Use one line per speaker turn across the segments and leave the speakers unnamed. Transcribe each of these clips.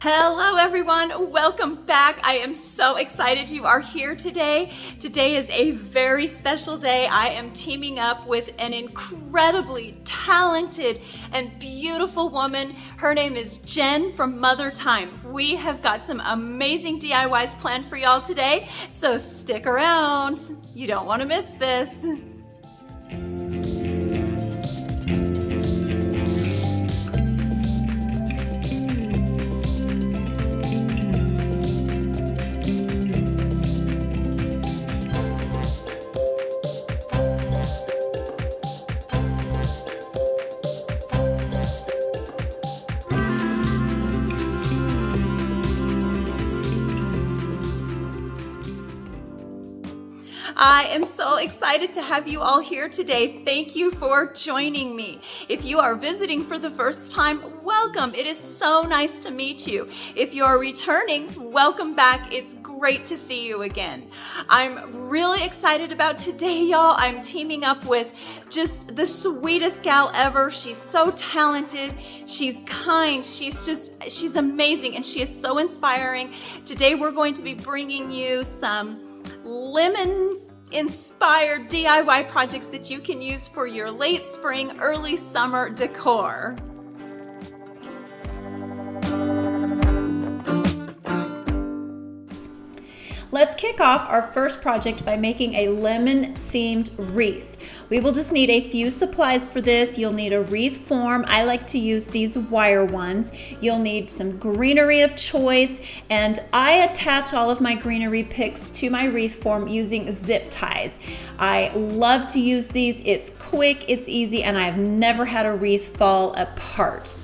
Hello everyone, welcome back. I am so excited you are here today. Today is a very special day. I am teaming up with an incredibly talented and beautiful woman. Her name is Jen from Mother Thyme. We have got some amazing DIYs planned for y'all today, so stick around. You don't want to miss this. I am so excited to have you all here today. Thank you for joining me. If you are visiting for the first time, welcome. It is so nice to meet you. If you are returning, welcome back. It's great to see you again. I'm really excited about today, y'all. I'm teaming up with just the sweetest gal ever. She's so talented. She's kind. She's amazing, and she is so inspiring. Today, we're going to be bringing you some lemon-inspired DIY projects that you can use for your late spring, early summer decor. Let's kick off our first project by making a lemon-themed wreath. We will just need a few supplies for this. You'll need a wreath form. I like to use these wire ones. You'll need some greenery of choice, and I attach all of my greenery picks to my wreath form using zip ties. I love to use these. It's quick, it's easy, and I've never had a wreath fall apart.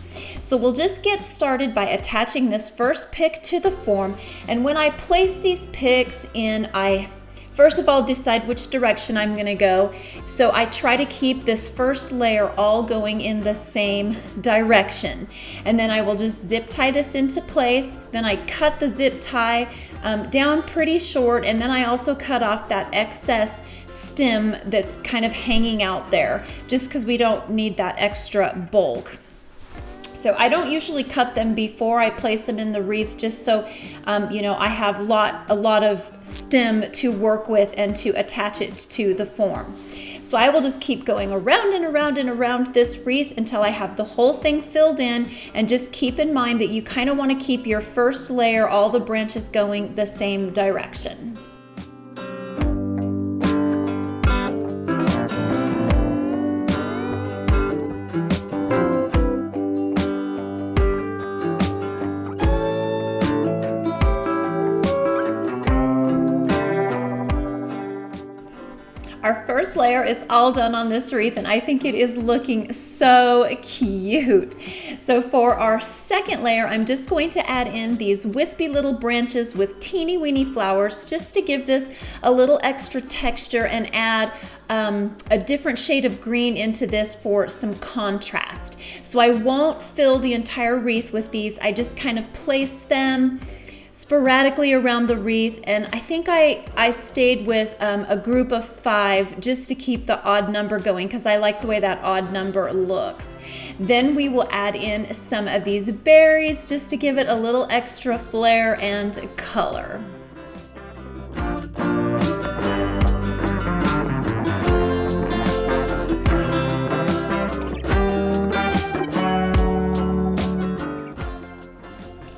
So we'll just get started by attaching this first pick to the form, and when I place these picks in, I first of all decide which direction I'm going to go. So I try to keep this first layer all going in the same direction, and then I will just zip tie this into place. Then I cut the zip tie down pretty short, and then I also cut off that excess stem that's kind of hanging out there, just because we don't need that extra bulk. So I don't usually cut them before I place them in the wreath, just so I have a lot of stem to work with and to attach it to the form. So I will just keep going around and around and around this wreath until I have the whole thing filled in, and just keep in mind that you kind of want to keep your first layer, all the branches going the same direction. Our first layer is all done on this wreath, and I think it is looking so cute. So for our second layer, I'm just going to add in these wispy little branches with teeny weeny flowers, just to give this a little extra texture and add a different shade of green into this for some contrast. So I won't fill the entire wreath with these. I just kind of place them sporadically around the wreath, and I think I stayed with a group of 5 just to keep the odd number going, because I like the way that odd number looks. Then we will add in some of these berries just to give it a little extra flair and color.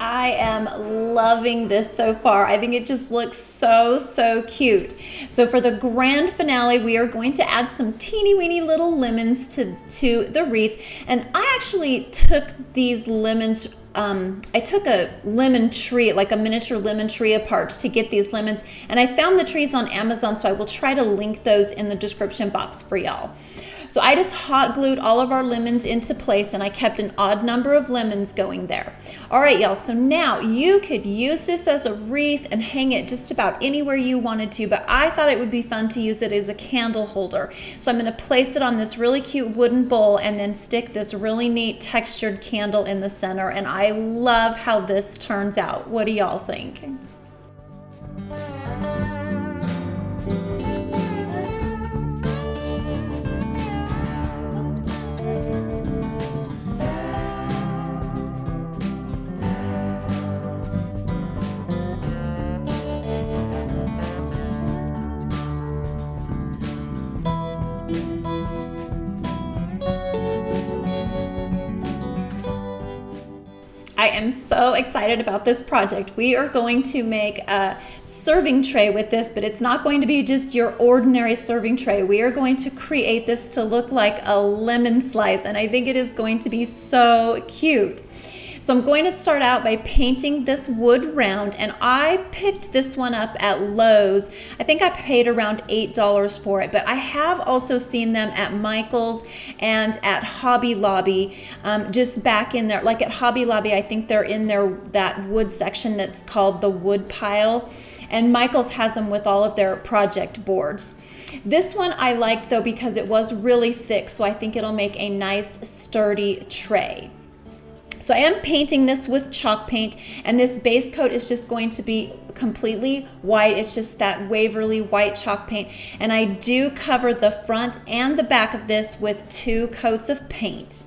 I am loving this so far. I think it just looks so cute. So for the grand finale, we are going to add some teeny weeny little lemons to the wreath. And I actually took these lemons, I took a lemon tree, like a miniature lemon tree apart to get these lemons. And I found the trees on Amazon, so I will try to link those in the description box for y'all. So I just hot glued all of our lemons into place, and I kept an odd number of lemons going there. All right, y'all, so now you could use this as a wreath and hang it just about anywhere you wanted to, but I thought it would be fun to use it as a candle holder. So I'm gonna place it on this really cute wooden bowl and then stick this really neat textured candle in the center, and I love how this turns out. What do y'all think? I am so excited about this project. We are going to make a serving tray with this, but it's not going to be just your ordinary serving tray. We are going to create this to look like a lemon slice, and I think it is going to be so cute. So I'm going to start out by painting this wood round, and I picked this one up at Lowe's. I think I paid around $8 for it, but I have also seen them at Michael's and at Hobby Lobby, just back in there. Like at Hobby Lobby, I think they're in there, that wood section that's called the wood pile, and Michael's has them with all of their project boards. This one I liked though because it was really thick, so I think it'll make a nice sturdy tray. So I am painting this with chalk paint, and this base coat is just going to be completely white. It's just that Waverly white chalk paint, and I do cover the front and the back of this with 2 coats of paint.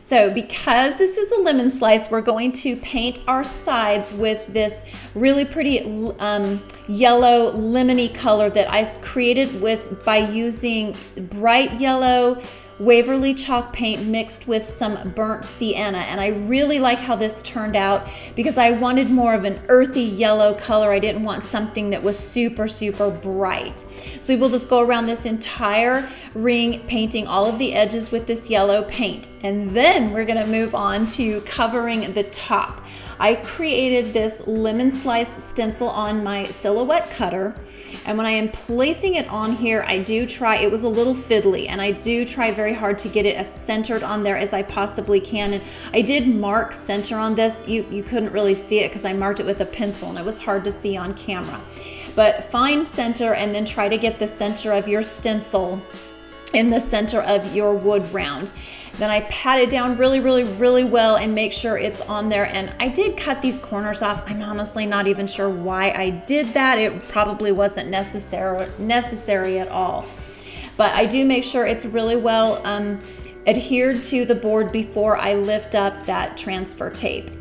So because this is a lemon slice, we're going to paint our sides with this really pretty yellow lemony color that I created by using bright yellow Waverly chalk paint mixed with some burnt sienna, and I really like how this turned out because I wanted more of an earthy yellow color. I didn't want something that was super bright. So we will just go around this entire ring painting all of the edges with this yellow paint, and then we're going to move on to covering the top. I created this lemon slice stencil on my silhouette cutter, and when I am placing it on here, I do try, it was a little fiddly, and I do try very hard to get it as centered on there as I possibly can. And I did mark center on this. You couldn't really see it because I marked it with a pencil and it was hard to see on camera. But find center and then try to get the center of your stencil in the center of your wood round. Then I pat it down really well and make sure it's on there. And I did cut these corners off. I'm honestly not even sure why I did that. It probably wasn't necessary at all. But I do make sure it's really well adhered to the board before I lift up that transfer tape.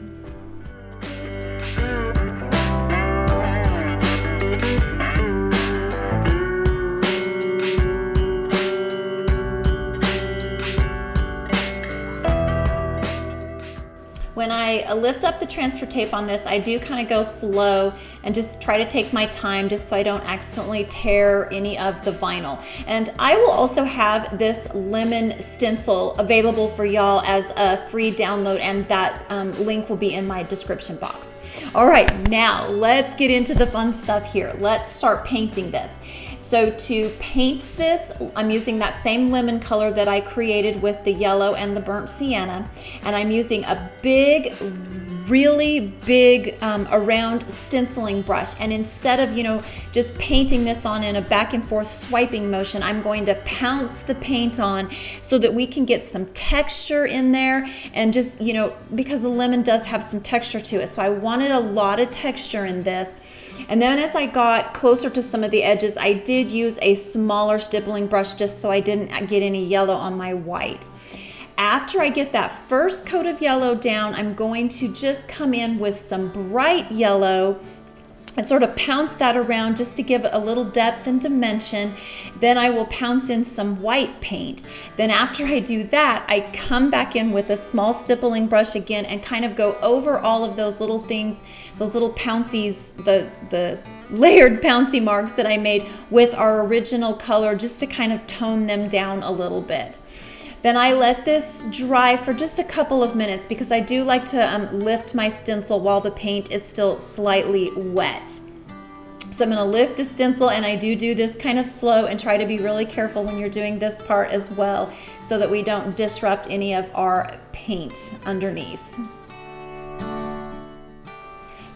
When I lift up the transfer tape on this, I do kind of go slow and just try to take my time just so I don't accidentally tear any of the vinyl. And I will also have this lemon stencil available for y'all as a free download, and that link will be in my description box. All right, now let's get into the fun stuff here. Let's start painting this. So to paint this, I'm using that same lemon color that I created with the yellow and the burnt sienna, and I'm using a really big around stenciling brush. And instead of just painting this on in a back and forth swiping motion, I'm going to pounce the paint on so that we can get some texture in there, and just because the lemon does have some texture to it, so I wanted a lot of texture in this. And then as I got closer to some of the edges, I did use a smaller stippling brush just so I didn't get any yellow on my white. After I get that first coat of yellow down, I'm going to just come in with some bright yellow and sort of pounce that around just to give it a little depth and dimension. Then I will pounce in some white paint. Then after I do that, I come back in with a small stippling brush again and kind of go over all of those little things, those little pouncies, the layered pouncy marks that I made with our original color, just to kind of tone them down a little bit. Then I let this dry for just a couple of minutes because I do like to lift my stencil while the paint is still slightly wet. So I'm going to lift the stencil, and I do this kind of slow and try to be really careful when you're doing this part as well so that we don't disrupt any of our paint underneath.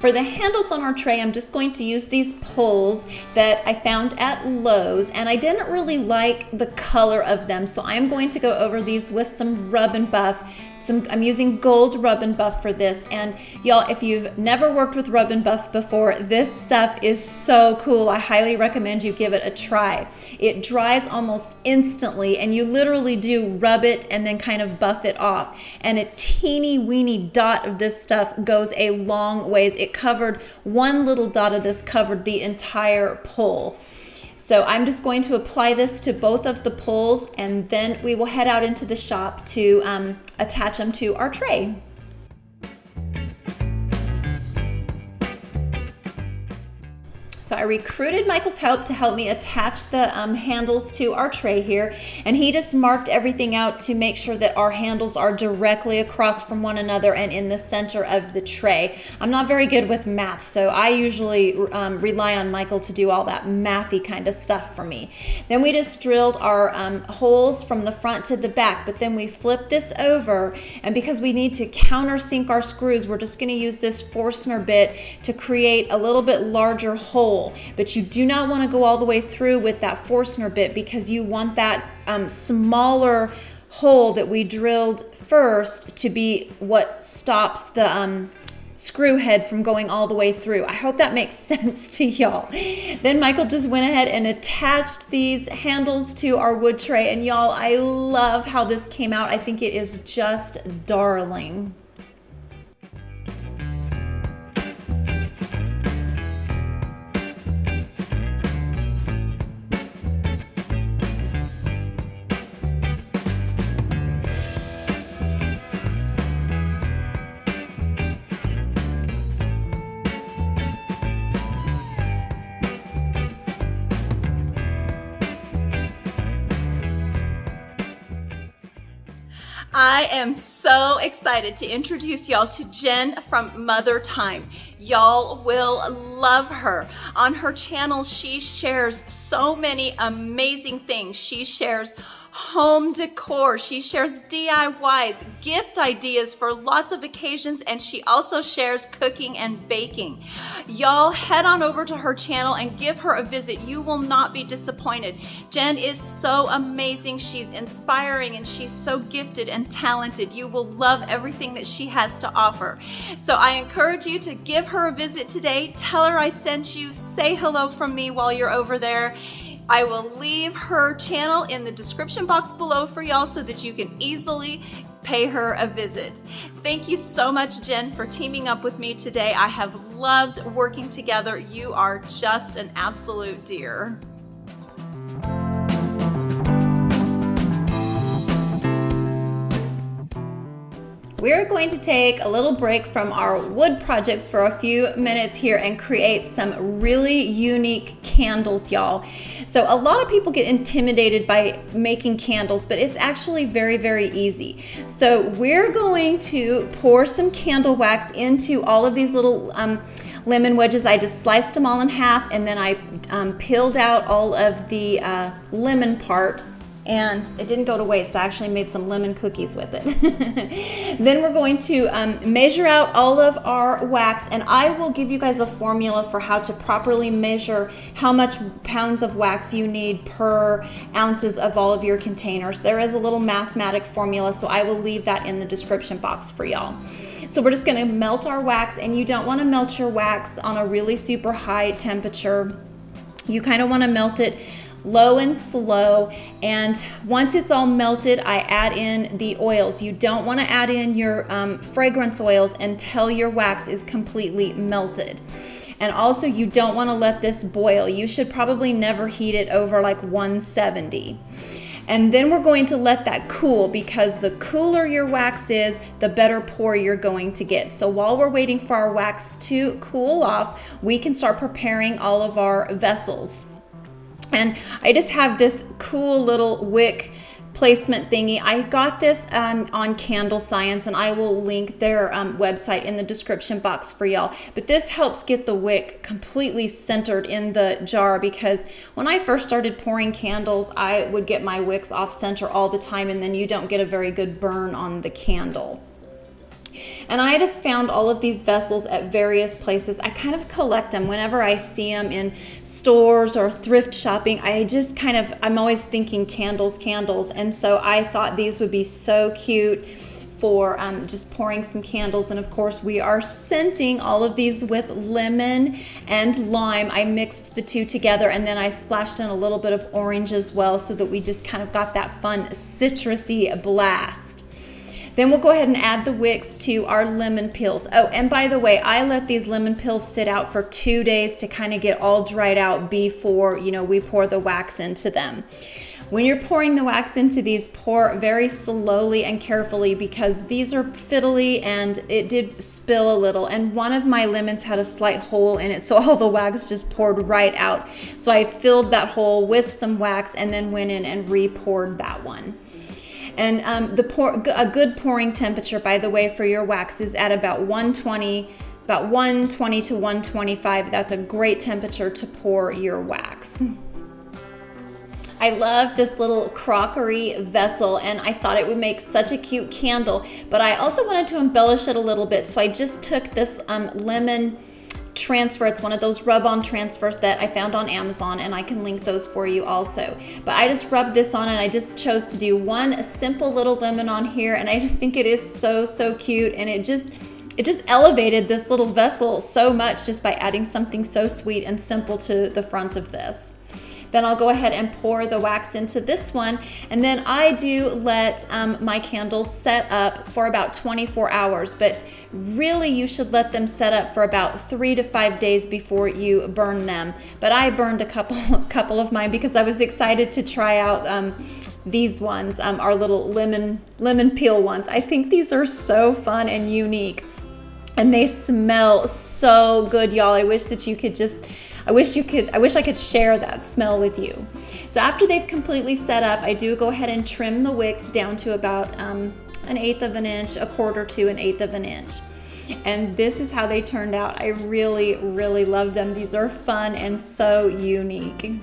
For the handles on our tray, I'm just going to use these pulls that I found at Lowe's, and I didn't really like the color of them, so I'm going to go over these with some rub and buff. I'm using gold rub and buff for this, and y'all, if you've never worked with rub and buff before, this stuff is so cool. I highly recommend you give it a try. It dries almost instantly, and you literally do rub it and then kind of buff it off, and a teeny weeny dot of this stuff goes a long ways. One little dot of this covered the entire pull. So I'm just going to apply this to both of the poles, and then we will head out into the shop to attach them to our tray. So I recruited Michael's help to help me attach the handles to our tray here, and he just marked everything out to make sure that our handles are directly across from one another and in the center of the tray. I'm not very good with math, so I usually rely on Michael to do all that mathy kind of stuff for me. Then we just drilled our holes from the front to the back, but then we flipped this over, and because we need to countersink our screws, we're just going to use this Forstner bit to create a little bit larger hole. But you do not want to go all the way through with that Forstner bit, because you want that smaller hole that we drilled first to be what stops the screw head from going all the way through. I hope that makes sense to y'all. Then Michael just went ahead and attached these handles to our wood tray, and y'all, I love how this came out. I think it is just darling. I am so excited to introduce y'all to Jen from Mother Thyme. Y'all will love her. On her channel, she shares so many amazing things. She shares home decor, she shares DIYs, gift ideas for lots of occasions, and she also shares cooking and baking. Y'all head on over to her channel and give her a visit. You will not be disappointed. Jen is so amazing. She's inspiring and she's so gifted and talented. You will love everything that she has to offer. So I encourage you to give her a visit today. Tell her I sent you. Say hello from me while you're over there. I will leave her channel in the description box below for y'all so that you can easily pay her a visit. Thank you so much, Jen, for teaming up with me today. I have loved working together. You are just an absolute dear. We're going to take a little break from our wood projects for a few minutes here and create some really unique candles, y'all. So a lot of people get intimidated by making candles, but it's actually very, very easy. So we're going to pour some candle wax into all of these little lemon wedges. I just sliced them all in half, and then I peeled out all of the lemon part, and it didn't go to waste. I actually made some lemon cookies with it. Then we're going to measure out all of our wax, and I will give you guys a formula for how to properly measure how much pounds of wax you need per ounces of all of your containers. There is a little mathematic formula, so I will leave that in the description box for y'all. So we're just gonna melt our wax, and you don't wanna melt your wax on a really super high temperature. You kind of wanna melt it low and slow, and once it's all melted, I add in the oils. You don't want to add in your fragrance oils until your wax is completely melted. And also, you don't want to let this boil. You should probably never heat it over like 170. And then we're going to let that cool, because the cooler your wax is, the better pour you're going to get. So while we're waiting for our wax to cool off, we can start preparing all of our vessels. And I just have this cool little wick placement thingy. I got this on Candle Science, and I will link their website in the description box for y'all. But this helps get the wick completely centered in the jar, because when I first started pouring candles, I would get my wicks off center all the time, and then you don't get a very good burn on the candle. And I just found all of these vessels at various places. I kind of collect them whenever I see them in stores or thrift shopping. I'm always thinking candles. And so I thought these would be so cute for just pouring some candles. And of course, we are scenting all of these with lemon and lime. I mixed the two together, and then I splashed in a little bit of orange as well, so that we just kind of got that fun citrusy blast. Then we'll go ahead and add the wicks to our lemon peels. Oh, and by the way, I let these lemon peels sit out for 2 days to kind of get all dried out before, you know, we pour the wax into them. When you're pouring the wax into these, pour very slowly and carefully because these are fiddly and it did spill a little. And one of my lemons had a slight hole in it, so all the wax just poured right out. So I filled that hole with some wax and then went in and re-poured that one. And a good pouring temperature, by the way, for your wax is at about 120 to 125. That's a great temperature to pour your wax. I love this little crockery vessel, and I thought it would make such a cute candle, but I also wanted to embellish it a little bit, so I just took this lemon transfer. It's one of those rub-on transfers that I found on Amazon, and I can link those for you also. But I just rubbed this on, and I just chose to do one simple little lemon on here, and I just think it is so cute, and it just elevated this little vessel so much just by adding something so sweet and simple to the front of this. Then I'll go ahead and pour the wax into this one, and then I do let my candles set up for about 24 hours, but really you should let them set up for about 3 to 5 days before you burn them. But I burned a couple of mine because I was excited to try out these ones, our little lemon peel ones. I think these are so fun and unique, and they smell so good, y'all. I wish I could share that smell with you. So after they've completely set up, I do go ahead and trim the wicks down to about 1/8 of an inch, 1/4 to 1/8 of an inch. And this is how they turned out. I really love them. These are fun and so unique.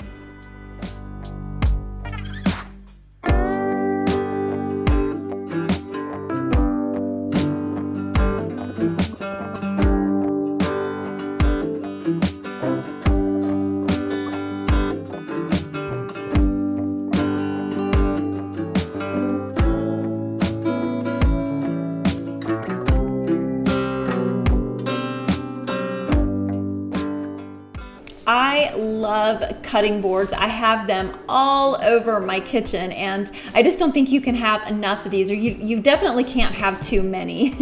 I love cutting boards. I have them all over my kitchen, and I just don't think you can have enough of these, or you definitely can't have too many.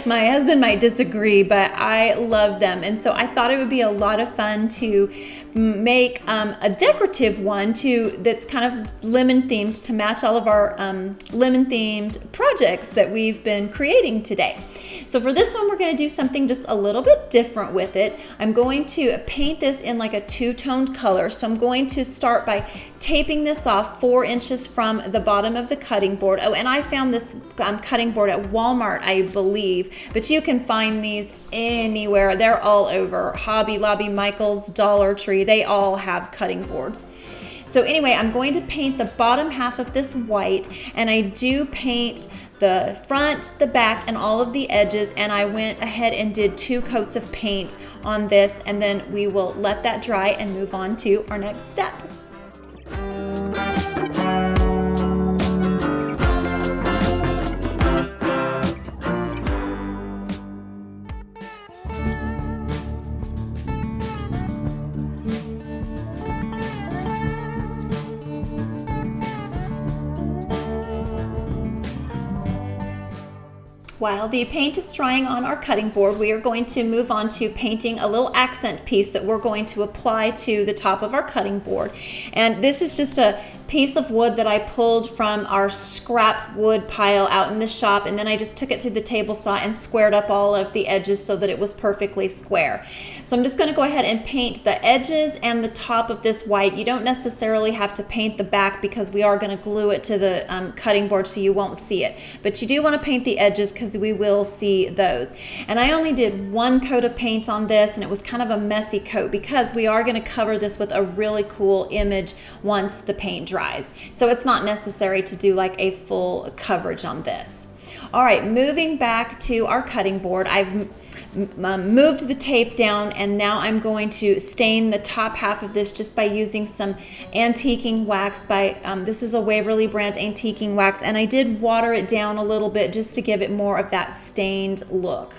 My husband might disagree, but I love them, and so I thought it would be a lot of fun to make a decorative one that's kind of lemon themed to match all of our lemon themed projects that we've been creating today. So for this one, we're going to do something just a little bit different with it. I'm going to paint this in like a two-toned color. So I'm going to start by taping this off 4 inches from the bottom of the cutting board. Oh, and I found this cutting board at Walmart, I believe, but you can find these anywhere. They're all over. Hobby Lobby, Michael's, Dollar Tree, they all have cutting boards. So anyway, I'm going to paint the bottom half of this white, and I do paint the front, the back, and all of the edges, and I went ahead and did 2 coats of paint on this, and then we will let that dry and move on to our next step. While the paint is drying on our cutting board, we are going to move on to painting a little accent piece that we're going to apply to the top of our cutting board. And this is just a piece of wood that I pulled from our scrap wood pile out in the shop, and then I just took it through the table saw and squared up all of the edges so that it was perfectly square. So I'm just going to go ahead and paint the edges and the top of this white. You don't necessarily have to paint the back because we are going to glue it to the cutting board so you won't see it. But you do want to paint the edges because we will see those. And I only did 1 coat of paint on this, and it was kind of a messy coat because we are going to cover this with a really cool image once the paint dries. So it's not necessary to do like a full coverage on this. All right, moving back to our cutting board, I've moved the tape down, and now I'm going to stain the top half of this just by using some antiquing wax. This is a Waverly brand antiquing wax, and I did water it down a little bit just to give it more of that stained look.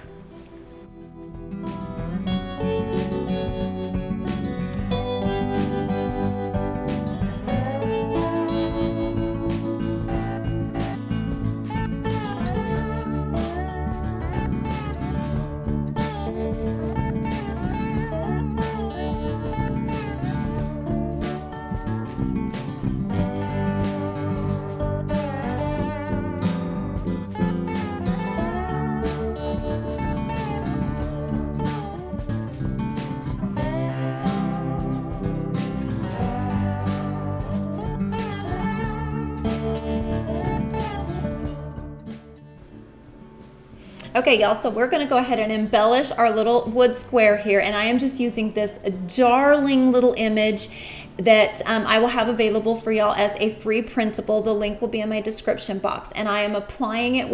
Okay, y'all, so we're gonna go ahead and embellish our little wood square here, and I am just using this darling little image that I will have available for y'all as a free printable. The link will be in my description box, and I am applying it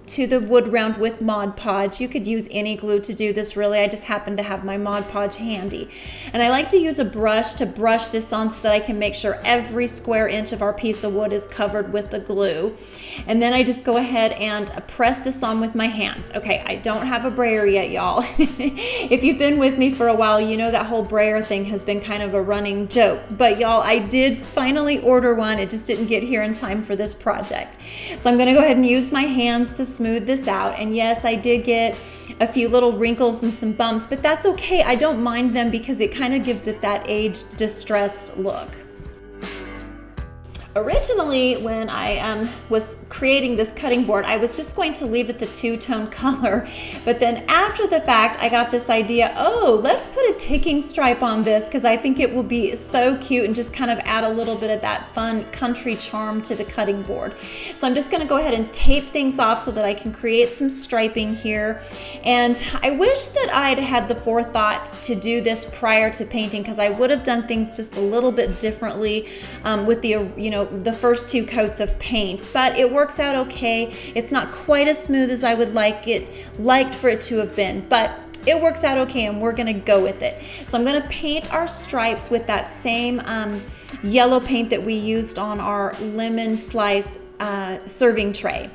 to the wood round with Mod Podge. You could use any glue to do this, really. I just happen to have my Mod Podge handy, and I like to use a brush to brush this on so that I can make sure every square inch of our piece of wood is covered with the glue. And then I just go ahead and press this on with my hands. Okay, I don't have a brayer yet, y'all. If you've been with me for a while, you know that whole brayer thing has been kind of a running joke. But y'all, I did finally order one. It just didn't get here in time for this project. So I'm gonna go ahead and use my hands to smooth this out. And yes, I did get a few little wrinkles and some bumps, but that's okay. I don't mind them because it kind of gives it that aged, distressed look. Originally, when I was creating this cutting board, I was just going to leave it the two-tone color, but then after the fact, I got this idea, oh, let's put a ticking stripe on this because I think it will be so cute and just kind of add a little bit of that fun country charm to the cutting board. So I'm just gonna go ahead and tape things off so that I can create some striping here. And I wish that I'd had the forethought to do this prior to painting because I would have done things just a little bit differently with the first two coats of paint, but it works out okay. It's not quite as smooth as I would liked for it to have been, but it works out okay and we're gonna go with it. So I'm gonna paint our stripes with that same yellow paint that we used on our lemon slice serving tray.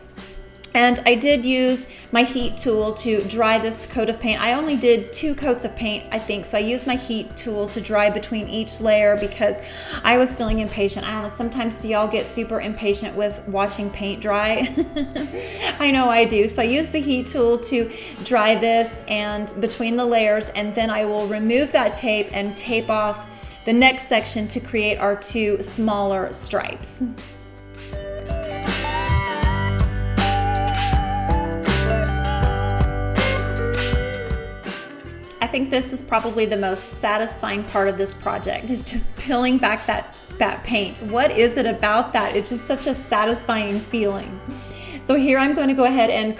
And I did use my heat tool to dry this coat of paint. I only did 2 coats of paint, I think, so I used my heat tool to dry between each layer because I was feeling impatient. I don't know, sometimes do y'all get super impatient with watching paint dry? I know I do. So I used the heat tool to dry this and between the layers, and then I will remove that tape and tape off the next section to create our 2 smaller stripes. I think this is probably the most satisfying part of this project, is just peeling back that paint. What is it about that? It's just such a satisfying feeling. So here I'm going to go ahead and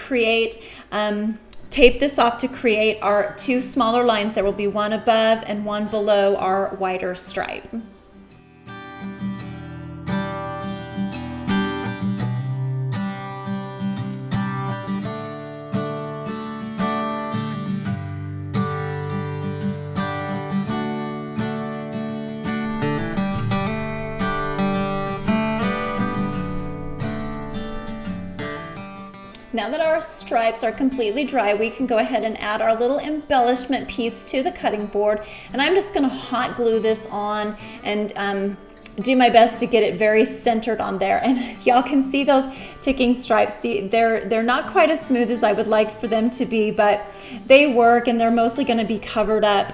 tape this off to create our 2 smaller lines. There will be one above and one below our wider stripe. Now that our stripes are completely dry, we can go ahead and add our little embellishment piece to the cutting board. And I'm just gonna hot glue this on and do my best to get it very centered on there. And y'all can see those ticking stripes. See, they're not quite as smooth as I would like for them to be, but they work and they're mostly gonna be covered up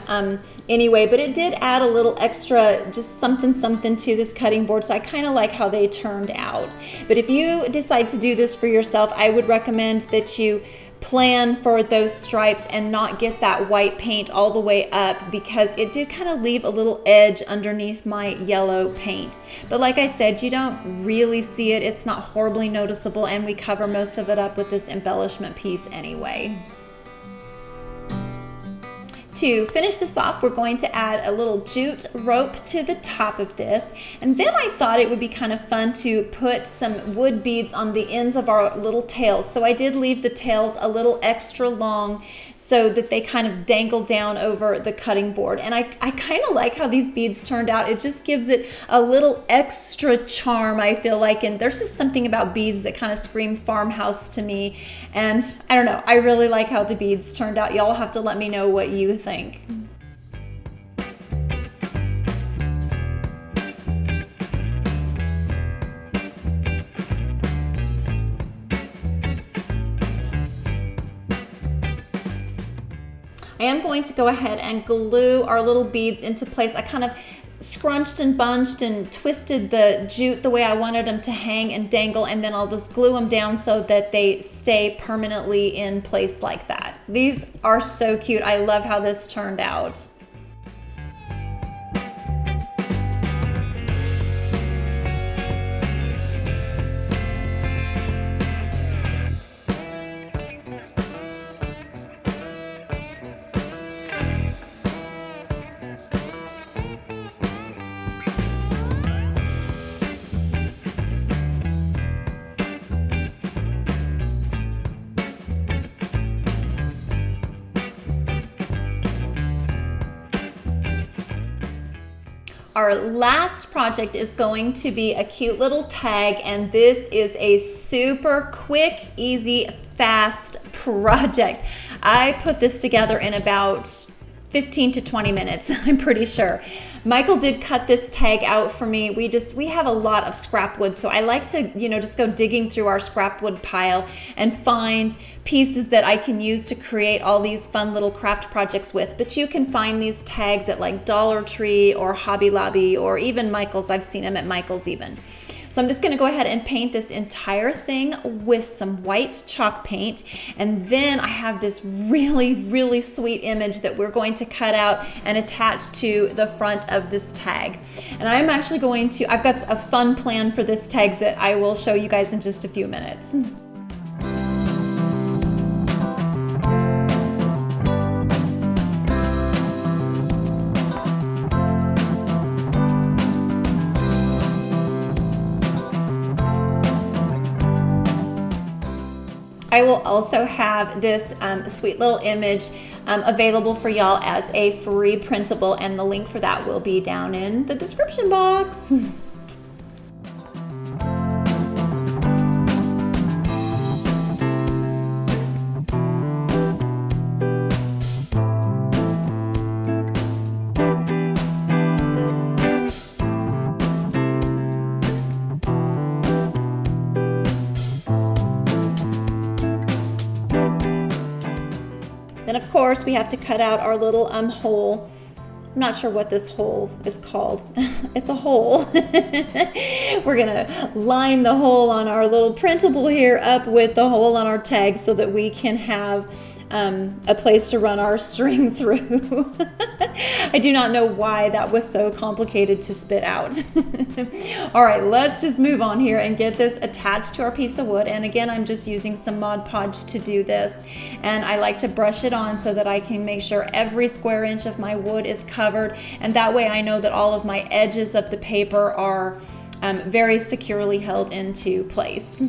anyway. But it did add a little extra, just something to this cutting board. So I kind of like how they turned out. But if you decide to do this for yourself, I would recommend that you plan for those stripes and not get that white paint all the way up, because it did kind of leave a little edge underneath my yellow paint. But like I said, you don't really see it. It's not horribly noticeable, and we cover most of it up with this embellishment piece anyway. To finish this off, we're going to add a little jute rope to the top of this. And then I thought it would be kind of fun to put some wood beads on the ends of our little tails. So I did leave the tails a little extra long so that they kind of dangle down over the cutting board. And I kind of like how these beads turned out. It just gives it a little extra charm, I feel like. And there's just something about beads that kind of scream farmhouse to me. And I don't know, I really like how the beads turned out. Y'all have to let me know what you think. I am going to go ahead and glue our little beads into place. I kind of scrunched and bunched and twisted the jute the way I wanted them to hang and dangle, and then I'll just glue them down so that they stay permanently in place like that. These are so cute. I love how this turned out. Our last project is going to be a cute little tag, and this is a super quick, easy, fast project. I put this together in about 15 to 20 minutes, I'm pretty sure. Michael did cut this tag out for me. We have a lot of scrap wood, so I like to, just go digging through our scrap wood pile and find pieces that I can use to create all these fun little craft projects with. But you can find these tags at like Dollar Tree or Hobby Lobby or even Michael's. I've seen them at Michael's even. So I'm just going to go ahead and paint this entire thing with some white chalk paint. And then I have this really, really sweet image that we're going to cut out and attach to the front of this tag. And I'm actually I've got a fun plan for this tag that I will show you guys in just a few minutes. I will also have this sweet little image available for y'all as a free printable, and the link for that will be down in the description box. Then of course we have to cut out our little hole. I'm not sure what this hole is called. It's a hole. We're gonna line the hole on our little printable here up with the hole on our tag so that we can have a place to run our string through. I do not know why that was so complicated to spit out. All right, let's just move on here and get this attached to our piece of wood. And again, I'm just using some Mod Podge to do this. And I like to brush it on so that I can make sure every square inch of my wood is covered. And that way I know that all of my edges of the paper are very securely held into place.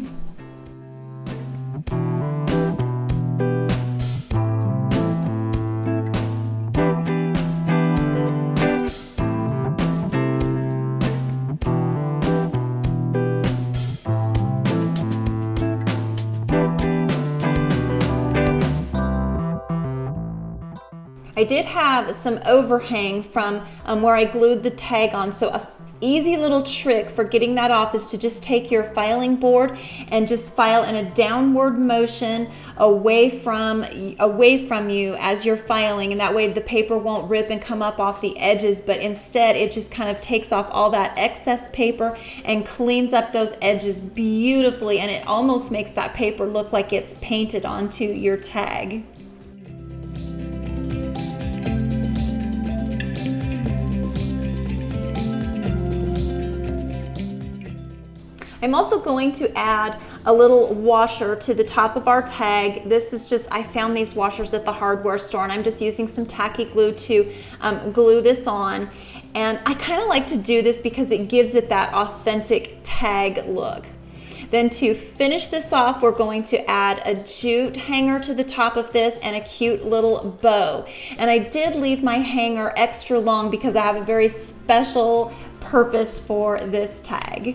I did have some overhang from where I glued the tag on, so a easy little trick for getting that off is to just take your filing board and just file in a downward motion away from you as you're filing, and that way the paper won't rip and come up off the edges, but instead it just kind of takes off all that excess paper and cleans up those edges beautifully, and it almost makes that paper look like it's painted onto your tag. I'm also going to add a little washer to the top of our tag. This is just, I found these washers at the hardware store, and I'm just using some tacky glue to glue this on. And I kind of like to do this because it gives it that authentic tag look. Then to finish this off, we're going to add a jute hanger to the top of this and a cute little bow. And I did leave my hanger extra long because I have a very special purpose for this tag.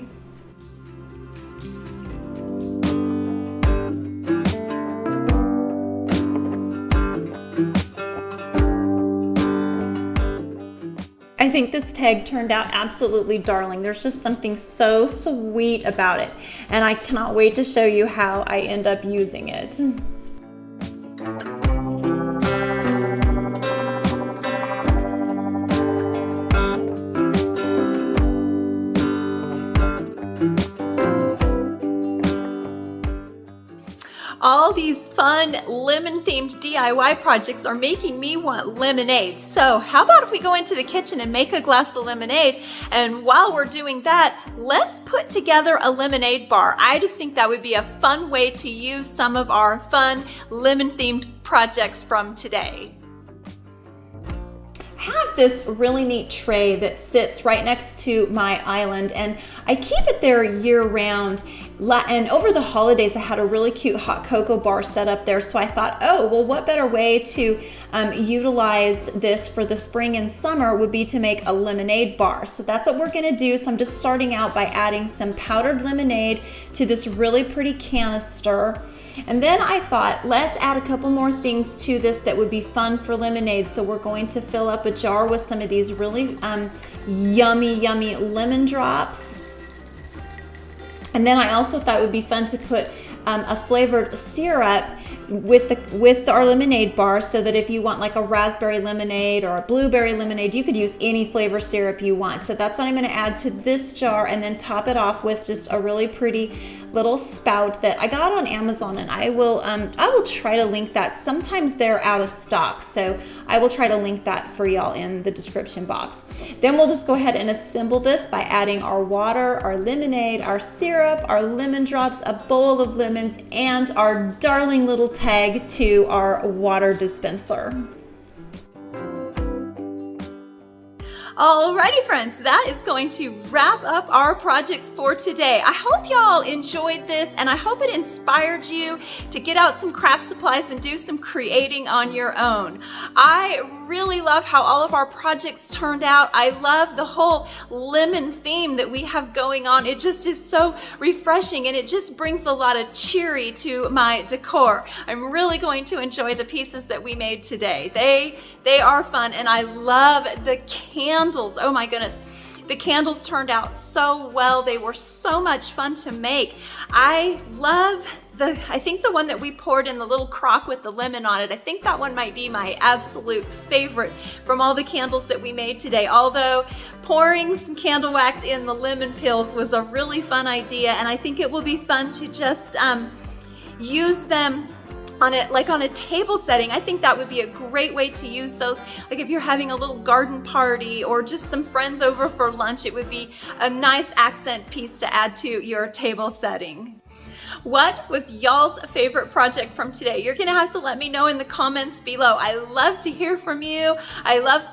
I think this tag turned out absolutely darling. There's just something so sweet about it, and I cannot wait to show you how I end up using it. All these fun lemon-themed DIY projects are making me want lemonade. So how about if we go into the kitchen and make a glass of lemonade? And while we're doing that, let's put together a lemonade bar. I just think that would be a fun way to use some of our fun lemon-themed projects from today. have this really neat tray that sits right next to my island, and I keep it there year round. And over the holidays, I had a really cute hot cocoa bar set up there. So I thought, oh, well, what better way to utilize this for the spring and summer would be to make a lemonade bar. So that's what we're gonna do. So I'm just starting out by adding some powdered lemonade to this really pretty canister. And then I thought, let's add a couple more things to this that would be fun for lemonade. So we're going to fill up a jar with some of these really yummy lemon drops. And then I also thought it would be fun to put a flavored syrup with our lemonade bar, so that if you want like a raspberry lemonade or a blueberry lemonade, you could use any flavor syrup you want. So that's what I'm going to add to this jar, and then top it off with just a really pretty little spout that I got on Amazon, and I will try to link that. Sometimes they're out of stock, so I will try to link that for y'all in the description box. Then we'll just go ahead and assemble this by adding our water, our lemonade, our syrup, our lemon drops, a bowl of lemons, and our darling little tag to our water dispenser. Alrighty friends, that is going to wrap up our projects for today. I hope y'all enjoyed this, and I hope it inspired you to get out some craft supplies and do some creating on your own. I really love how all of our projects turned out. I love the whole lemon theme that we have going on. It just is so refreshing, and it just brings a lot of cheery to my decor. I'm really going to enjoy the pieces that we made today. They are fun, and I love the candles. Oh my goodness. The candles turned out so well. They were so much fun to make. I love I think the one that we poured in the little crock with the lemon on it, I think that one might be my absolute favorite from all the candles that we made today. Although pouring some candle wax in the lemon peels was a really fun idea, and I think it will be fun to just use them on a table setting. I think that would be a great way to use those. Like if you're having a little garden party or just some friends over for lunch, it would be a nice accent piece to add to your table setting. What was y'all's favorite project from today? You're gonna have to let me know in the comments below. I love to hear from you. I love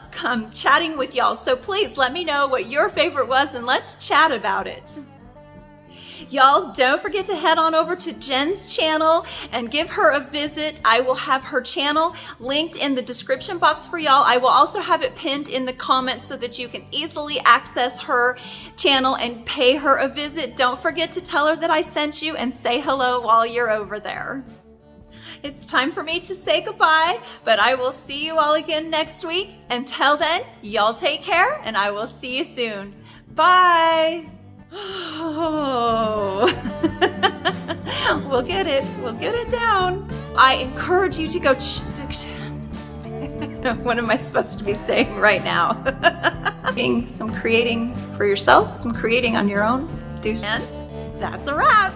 chatting with y'all. So please let me know what your favorite was, and let's chat about it. Y'all, don't forget to head on over to Jen's channel and give her a visit. I will have her channel linked in the description box for y'all. I will also have it pinned in the comments so that you can easily access her channel and pay her a visit. Don't forget to tell her that I sent you and say hello while you're over there. It's time for me to say goodbye, but I will see you all again next week. Until then, y'all take care, and I will see you soon. Bye. Oh, we'll get it down. I encourage you to go what am I supposed to be saying right now? Some creating for yourself, some creating on your own. And that's a wrap.